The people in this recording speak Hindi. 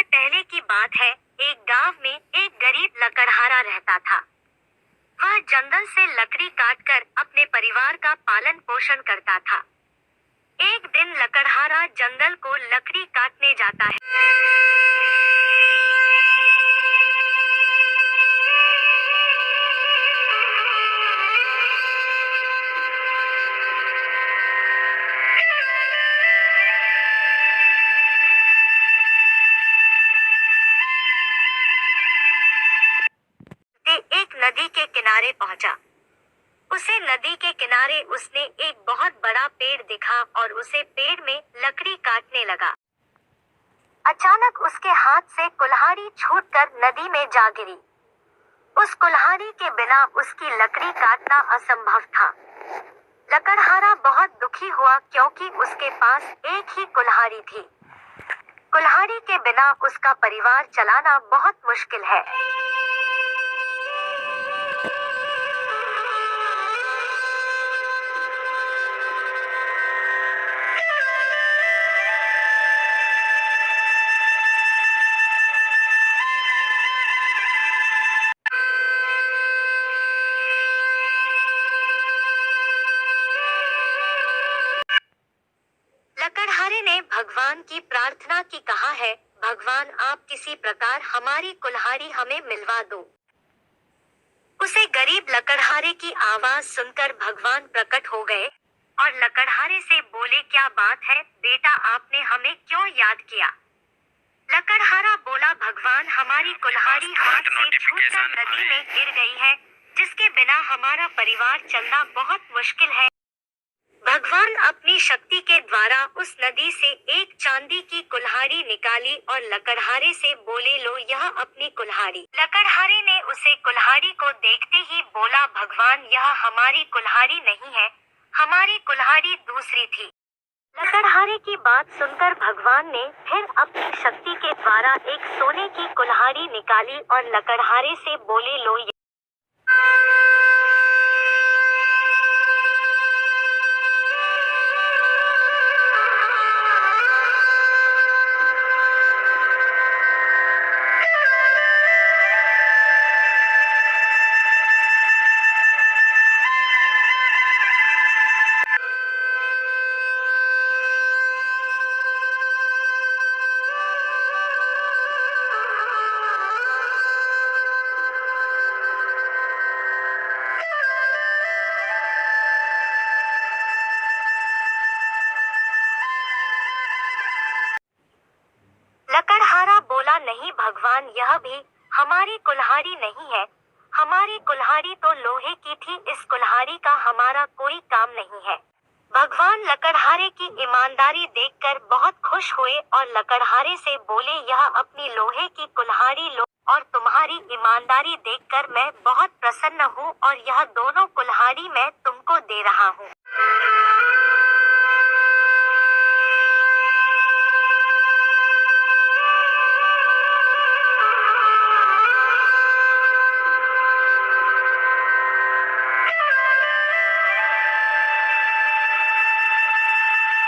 समय पहले की बात है, एक गांव में एक गरीब लकड़हारा रहता था। वह जंगल से लकड़ी काटकर अपने परिवार का पालन पोषण करता था। एक दिन लकड़हारा जंगल को लकड़ी काटने जाता है। ते एक नदी के किनारे पहुंचा। उसे नदी के किनारे उसने एक बहुत बड़ा पेड़ देखा और उसे पेड़ में लकड़ी काटने लगा। अचानक उसके हाथ से कुल्हाड़ी छूटकर नदी में जा गिरी। उस कुल्हाड़ी के बिना उसकी लकड़ी काटना असंभव था। लकड़हारा बहुत दुखी हुआ क्योंकि उसके पास एक ही कुल्हाड़ी थी। कुल्हाड़ी के बिना उसका परिवार चलाना बहुत मुश्किल है। लकड़हारे ने भगवान की प्रार्थना की, कहा है, भगवान आप किसी प्रकार हमारी कुल्हाड़ी हमें मिलवा दो। उसे गरीब लकड़हारे की आवाज सुनकर भगवान प्रकट हो गए और लकड़हारे से बोले, क्या बात है बेटा, आपने हमें क्यों याद किया? लकड़हारा बोला, भगवान हमारी कुल्हाड़ी हाथ से छूटकर नदी में गिर गई है, जिसके बिना हमारा परिवार चलना बहुत मुश्किल है। भगवान अपनी शक्ति के द्वारा उस नदी से एक चांदी की कुल्हाड़ी निकाली और लकड़हारे से बोले, लो यह अपनी कुल्हाड़ी। लकड़हारे ने उसे कुल्हाड़ी को देखते ही बोला, भगवान यह हमारी कुल्हाड़ी नहीं है, हमारी कुल्हाड़ी दूसरी थी। लकड़हारे की बात सुनकर भगवान ने फिर अपनी शक्ति के द्वारा एक सोने की कुल्हाड़ी निकाली और लकड़हारे से बोले, लो लकड़हारा बोला, नहीं भगवान, यह भी हमारी कुल्हाड़ी नहीं है, हमारी कुल्हाड़ी तो लोहे की थी, इस कुल्हाड़ी का हमारा कोई काम नहीं है। भगवान लकड़हारे की ईमानदारी देखकर बहुत खुश हुए और लकड़हारे से बोले, यह अपनी लोहे की कुल्हाड़ी लो और तुम्हारी ईमानदारी देखकर मैं बहुत प्रसन्न हूँ और यह दोनों कुल्हाड़ी मैं तुमको दे रहा हूँ।